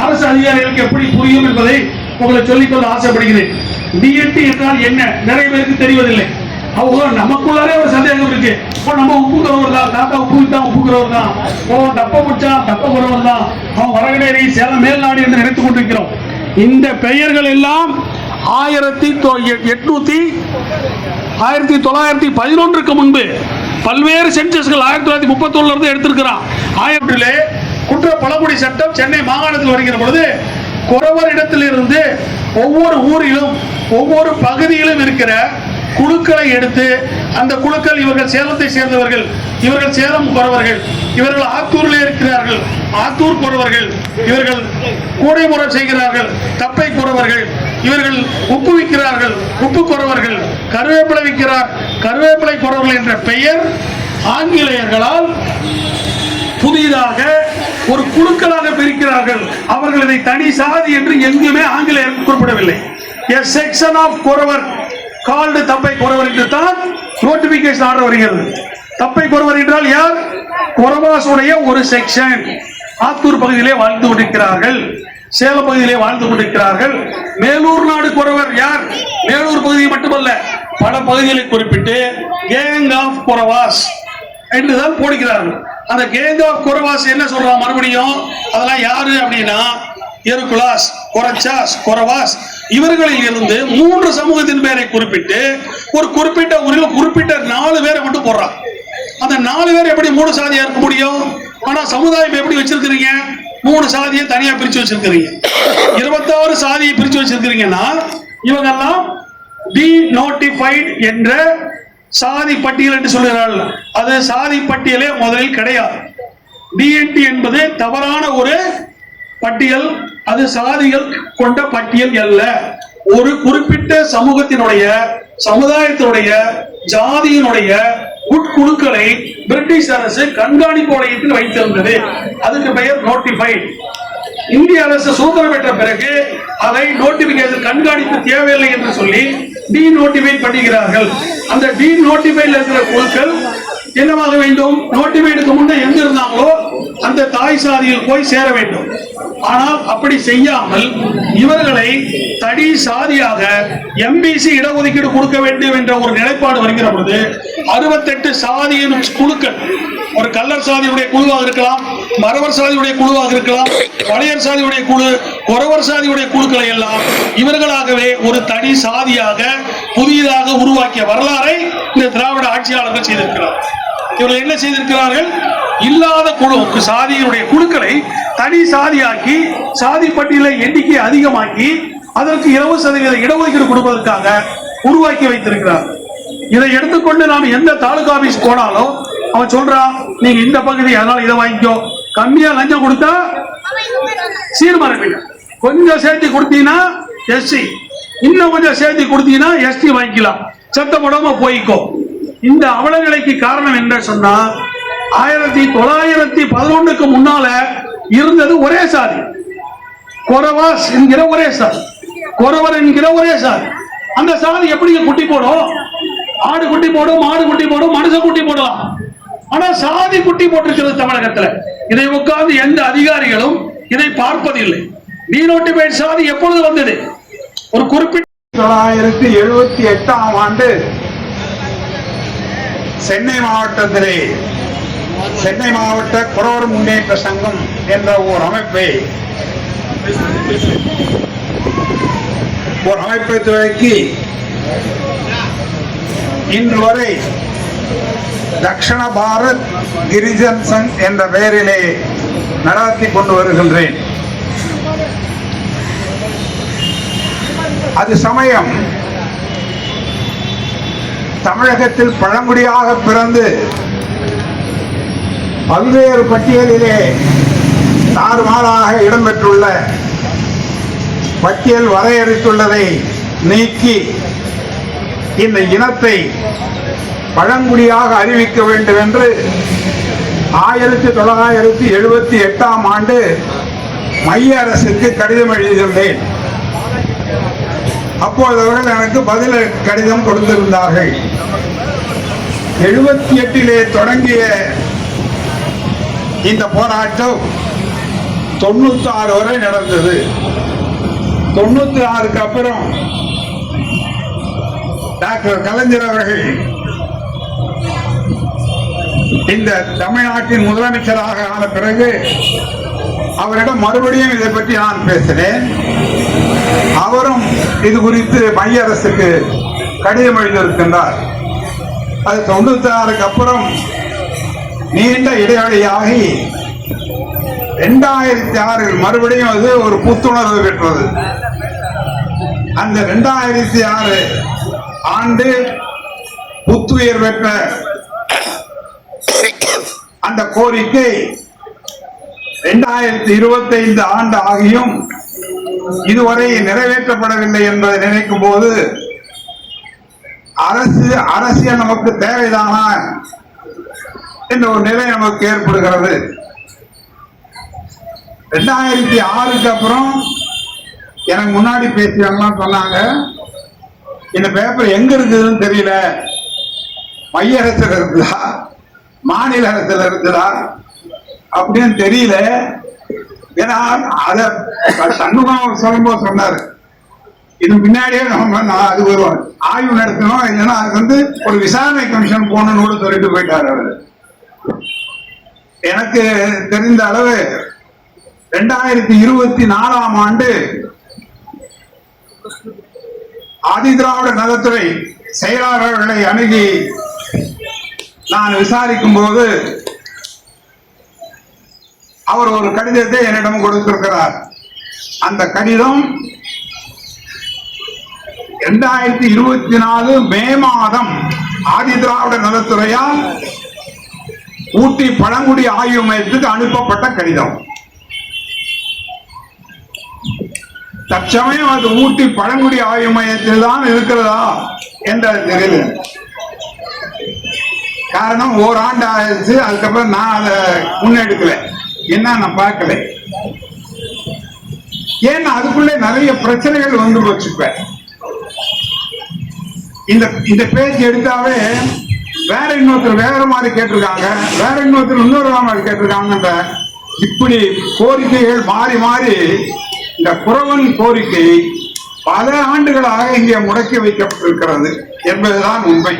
அரசு அதிகாரிகளுக்கு எப்படி புரியும் என்பதை உங்களை சொல்லிக்கொள்ள ஆசைப்படுகிறேன். டிஎன்டி என்றால் என்ன நிறைய பேருக்கு தெரிவதில்லை. அவங்க நமக்குள்ளாரே ஒரு சந்தேகம் இருக்கு. நம்ம உப்புக்கிறவர் தான், தாத்தா உப்பு விட்டா உப்புக்கிறவர் தான், தப்ப முடிச்சா தப்ப போறவர் தான், அவன் வரகடேரி சேலம் மேல்நாடு என்று நினைத்துக் கொண்டிருக்கிறோம். இந்த பெயர்கள் எல்லாம் 1911 முன்பு பல்வேறு சென்சஸ்கள் 1931 இருந்து எடுத்திருக்கிறான். 1000 குற்ற பழங்குடி சட்டம் சென்னை மாகாணத்தில் வருகிற பொழுது குறவர் இடத்திலிருந்து ஒவ்வொரு ஊரிலும் ஒவ்வொரு பகுதியிலும் இருக்கிற குழுக்களை எடுத்து அந்த குழுக்கள் இவர்கள் சேலத்தை சேர்ந்தவர்கள், இவர்கள் சேலம் குறவர்கள், இவர்கள் ஆத்தூரில் இருக்கிறார்கள் ஆத்தூர் குறவர்கள், இவர்கள் கூடைமுறை செய்கிறார்கள் தப்பை குறவர்கள், இவர்கள் உப்பு விற்கிறார்கள் உப்பு குறவர்கள், கருவேப்பிலை விற்கிறார் கருவேப்பிலை குறவர்கள் என்ற பெயர் ஆங்கிலேயர்களால் புதிதாக ஒரு குழுக்களாக பிரிக்கிறார்கள். அவர்கள் இதை தனி சாதி என்று எங்குமே ஆங்கிலேயர் குறிப்பிடவில்லை. A section of குறவர் கால்டு தப்பை குறவர் என்று தான் நோட்டிபிகேஷன் ஆர்டர் வருகிறது. தப்பை குறவர் என்றால் யார்? குறவாசுடைய ஒரு செக்ஷன். ஆத்தூர் பகுதியிலே வாழ்ந்து கொண்டிருக்கிறார்கள், சேலம் பகுதியிலே வாழ்ந்து கொண்டிருக்கிறார்கள். மேலூர் நாடு குறவர் யார்? மேலூர் பகுதியை மட்டுமல்ல பல பகுதிகளை குறிப்பிட்டு கேங் ஆஃப் குறவாஸ் என்றுதான் போடுகிறார்கள். அந்த கேங் ஆஃப் குறவாஸ் என்ன சொல்றாங்க மறுபடியும்? அதெல்லாம் யாரு அப்படின்னா எருக்குலாஸ், கொரச்சாஸ், கொரவாஸ், இவர்களில் இருந்து 3 சமூகத்தின் பேரை குறிப்பிட்டு ஒரு குறிப்பிட்ட ஊரில் குறிப்பிட்ட 4 பேரை மட்டும் போடுறான். அந்த 4 பேர் எப்படி 3 சாதியா இருக்க முடியும்? ஆனா சமுதாயம் எப்படி வச்சிருக்கிறீங்க? 3 சாதியை தனியா பிரிச்சு வச்சிருக்கிறீங்க, 26 சாதியை பிரிச்சு வச்சிருக்கிறீங்கன்னா இவங்க எல்லாம் டீநோட்டிஃபைட் என்ற சாதி பட்டியல் என்று சொல்கிறார்கள். அது சாதி பட்டியலே முதலில் கிடையாது. டிஎன்டி என்பது தவறான ஒரு பட்டியல், அது சாதிகள் கொண்ட பட்டியல் அல்ல. ஒரு குறிப்பிட்ட சமூகத்தினுடைய சமுதாயத்தினுடைய ஜாதியினுடைய உட்குழுக்களை பிரிட்டிஷ் அரசு கண்காணிப்பு வளையத்தில் வைத்திருந்தது. அதுக்கு பெயர் நோட்டிஃபைட். இந்திய அரசு சுதந்திரம் பெற்ற பிறகு அதை நோட்டிபிகேஷன் கண்காணிப்பு தேவையில்லை என்று சொல்லி டீநோட்டிஃபைட் பண்ணுகிறார்கள். அந்த டீநோட்டிஃபைட் இருக்கிற குழுக்கள் என்னவாக வேண்டும்? நோட்டிஃபைடுக்கு முன்னே எங்க இருந்தாங்களோ அந்த தாய் சாதியில் போய் சேர வேண்டும். ஆனால் அப்படி செய்யாமல் இவர்களை தனி சாதியாக எம்பிசி இடஒதுக்கீடு கொடுக்க வேண்டும் என்ற ஒரு நிலைப்பாடு வருகிற பொழுது 68 சாதியின் குழுக்கள், ஒரு கல்லர் சாதியுடைய குழுவாக இருக்கலாம், மறவர் சாதியுடைய குழுவாக இருக்கலாம், வளையர் சாதியுடைய குழு, குறவர் சாதியுடைய குழுக்களை எல்லாம் இவர்களாகவே ஒரு தனி சாதியாக புதியதாக உருவாக்கிய வரலாறை இந்த திராவிட ஆட்சியாளர்கள் செய்திருக்கிறார். இவர்கள் என்ன செய்திருக்கிறார்கள்? இல்லாத குழு சாதியினுடைய குழுக்களை தனி சாதியாக்கி சாதி பட்டியலை எண்ணிக்கை அதிகமாக்கி அதற்கு 20% இடஒதுக்கீடு கொடுப்பதற்காக உருவாக்கி வைத்திருக்கிறார். இதை எடுத்துக்கொண்டு நாம் எந்த தாலுகா ஆபீஸ் போனாலும் அவன் சொல்றான், நீங்க இந்த பகுதி அதனால இதை வாங்கிக்கோ, கம்மியா லஞ்சம் கொடுத்தா சீர்மரபில்லை, கொஞ்சம் சேர்த்து கொடுத்தீங்கன்னா எஸ்சி, இன்னும் கொஞ்சம் சேர்த்து கொடுத்தீங்கன்னா எஸ்டி வாங்கிக்கலாம், சட்டம் போடாம போய்க்கோ. இந்த அவலநிலைக்கு காரணம் என்ன சொன்னா 1911க்கு முன்னால இருந்தது ஒரே சாதி, குறவாஸ் என்கிற ஒரே சாதி, குறவர் என்கிற ஒரே சாதி. அந்த சாதி எப்படி குட்டி போடும்? ஆடு குட்டி போடும், மாடு குட்டி போடும், மனுஷ குட்டி போடலாம். ஆனா சாதி குட்டி போட்டிருக்கிறது தமிழகத்தில். இதை உட்கார்ந்து எந்த அதிகாரிகளும் இதை பார்ப்பதில்லை. டீநோட்டிஃபைட் சாதி எப்பொழுது வந்தது? ஒரு குறிப்பிட்ட 1978ஆம் ஆண்டு சென்னை மாவட்டத்திலே சென்னை மாவட்ட குறவர் முன்னேற்ற சங்கம் என்ற ஒரு அமைப்பை துவக்கி இன்று வரை தக்ஷண பாரத் கிரிஜன் சங் என்ற பெயரிலே நடத்தி கொண்டு வருகின்றேன். அது சமயம் தமிழகத்தில் பழங்குடியாக பிறந்து பல்வேறு பட்டியலிலே தாறுமாறாக இடம்பெற்றுள்ள பட்டியல் வரையறுத்துள்ளதை நீக்கி இந்த இனத்தை பழங்குடியாக அறிவிக்க வேண்டும் என்று 1978ஆம் ஆண்டு மைய அரசுக்கு கடிதம் எழுதியிருந்தேன். அப்போது அவர்கள் எனக்கு பதில் கடிதம் கொடுத்திருந்தார்கள். 78 தொடங்கிய இந்த போராட்டம் 96 வரை நடந்தது. 96க்கு அப்புறம் டாக்டர் கலைஞர் அவர்கள் இந்த தமிழ்நாட்டின் முதலமைச்சராக ஆன பிறகு அவரிடம் மறுபடியும் இதை பற்றி நான் பேசினேன். அவரும் இது குறித்து மைய அரசுக்கு கடிதம் எழுதியிருக்கின்றார். அது 96க்கு அப்புறம் நீண்ட இடைவெளியாகி 2006 மறுபடியும் அது ஒரு புத்துணர்வு பெற்றது. அந்த 2006 ஆண்டு புத்துயிர் பெற்ற அந்த கோரிக்கை 2025 ஆண்டு ஆகியும் இதுவரை நிறைவேற்றப்படவில்லை என்பதை நினைக்கும் போது அரசியல் நமக்கு தேவைதானா என்ற ஒரு நிலை நமக்கு ஏற்படுகிறது. 2006க்கு அப்புறம் எனக்கு முன்னாடி பேசியவங்கலாம் சொன்னாங்க, இந்த பேப்பர் எங்க இருக்குதுன்னு தெரியல, மைய அரசுல இருக்குதா மாநில அரசுல இருக்குதா அப்படின்னு தெரியல. ஏன்னா அத சண்முகம் சொல்லும்போது சொன்னாரு, இது முன்னாடியே அது ஒரு ஆய்வு நடத்தணும், இல்லைன்னா அது ஒரு விசாரணை கமிஷன் போகணும்னு கூட சொல்லிட்டு போயிட்டாரு அவரு. எனக்கு தெரிந்த அளவு 2024 ஆண்டு ஆதிதிராவிட நலத்துறை செயலாளர்களை அணுகி நான் விசாரிக்கும் போது அவர் ஒரு கடிதத்தை என்னிடம் கொடுத்திருக்கிறார். அந்த கடிதம் 2024 மே மாதம் ஆதிதிராவிட நலத்துறையால் ஊட்டி பழங்குடி ஆய்வு மையத்துக்கு அனுப்பப்பட்ட கடிதம். தற்சமயம் அது ஊட்டி பழங்குடி ஆய்வு மையத்தில் தான் இருக்கிறதா என்று தெரியல. காரணம் ஓராண்டு ஆயிடுச்சு, அதுக்கப்புறம் நான் அதை முன்னெடுக்கல, என்ன நான் பார்க்கல. ஏன்னா அதுக்குள்ளே நிறைய பிரச்சனைகள் வந்து போச்சுப்பேன். இந்த பேச்சு எடுத்தாவே வேற இன்னொருத்தர் வேற மாதிரி கேட்டிருக்காங்க, வேற இன்னொருத்தர் இன்னொரு மாதிரி கேட்டிருக்காங்க. இப்படி கோரிக்கைகள் மாறி மாறி இந்த குறவன் கோரிக்கை பல ஆண்டுகளாக இங்கே முடக்கி வைக்கப்பட்டிருக்கிறது என்பதுதான் உண்மை.